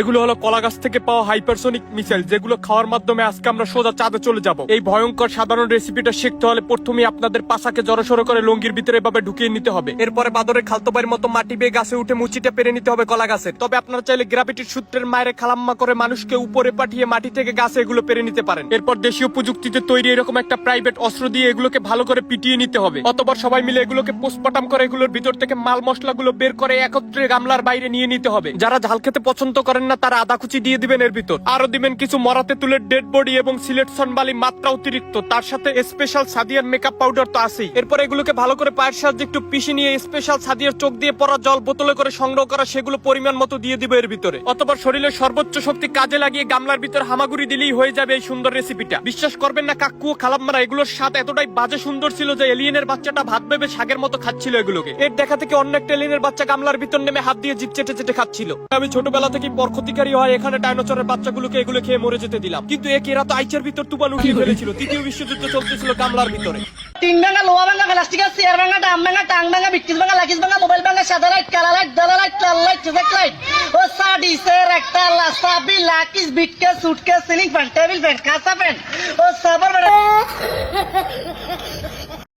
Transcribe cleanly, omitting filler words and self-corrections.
এগুলো হলো কলা গাছ থেকে পাওয়া হাইপারসোনিক মিসাইল, যেগুলো খাওয়ার মাধ্যমে আজকে আমরা সোজা চাঁদে চলে যাব। এই ভয়ঙ্কর সাধারণ রেসিপিটা শিখতে হলে প্রথমেই আপনাদের পাছাকে জড়সড় করে লঙ্গির ভিতরে এভাবে ঢুকিয়ে নিতে হবে। এরপরে বাদরের খালতো ভাইয়ের মতো মাটি বেয়ে গাছে উঠে মুচিটা পেরে নিতে হবে কলা গাছের। তবে আপনারা চাইলে গ্রাভিটির সূত্রের মায়ের খালাম্মা করে মানুষকে উপরে পাঠিয়ে মাটি থেকে গাছে এগুলো পেরে নিতে পারেন। এরপর দেশীয় প্রযুক্তিতে তৈরি এরকম একটা প্রাইভেট অস্ত্র দিয়ে এগুলোকে ভালো করে পিটিয়ে নিতে হবে। অতবার সবাই মিলে এগুলোকে পোস্টমর্টম করে এগুলোর ভিতর থেকে মাল মশলাগুলো বের করে একত্রে গামলার বাইরে নিয়ে নিতে হবে। যারা ঝাল খেতে পছন্দ করেন না তারা আদা কুচি দিয়ে দিবেন এর ভিতর, আরো দিবেন কিছু মরাতে তুলে ডেড বডি এবং সিলেকশন বালি মাত্রা অতিরিক্ত, তার সাথে স্পেশাল সাদিয়ার মেকআপ পাউডার তো আছেই। এরপর এগুলোকে ভালো করে পায়ের সাহায্যে একটু পিষে নিয়ে স্পেশাল সাদিয়ার চোখ দিয়ে পড়া জল বোতলে করে সংগ্রহ করা সেগুলো পরিমাণ মতো দিয়ে দিবে এর ভিতরে। অতবার শরীরের সর্বোচ্চ শক্তি কাজে লাগিয়ে গামলার ভিতর হামাগুড়ি দিলেই হয়ে যাবে এই সুন্দর রেসিপিটা। বিশ্বাস করবেন না কাকু ও খালাম্মারা, এগুলোর স্বাদ এতটাই বাজে সুন্দর ছিল যে এলিয়েনের বাচ্চাটা ভাত ভেবে শাকের মতো খাচ্ছিল এগুলোকে। এর দেখা থেকে অন্য একটা এলিয়েনের বাচ্চা গামলার ভিতর নেমে হাত দিয়ে জিভ চেটে চেটে খাচ্ছিল। আমি ছোটবেলা থেকেই বরক্ষতিকারী হয় এখানে ডাইনোসরের বাচ্চাগুলোকে এগুলো খেয়ে মরে যেতে দিলাম, কিন্তু এরা তো আইচের ভিতর তুবাল উঠিয়ে ফেলেছিল। তৃতীয় বিশ্বযুদ্ধ চলতেছিল গামলার ভিতরে। টিন ভাঙা, লোহা ভাঙা, প্লাস্টিকের চেয়ার ভাঙা, ডাম ভাঙা, টাং ভাঙা, বিটকিস ভাঙা, লাকিস ভাঙা, মোবাইল ভাঙা, সাদা লাইট, কালা লাইট, দাদা লাইট, লাল লাইট, চোখের লাইট, ও সাডিসের একটা লাসাবি, লাকিস, বিটকেস, suitcase, ceiling fan, table fan, কাঁচা ফ্যান, ও সাবার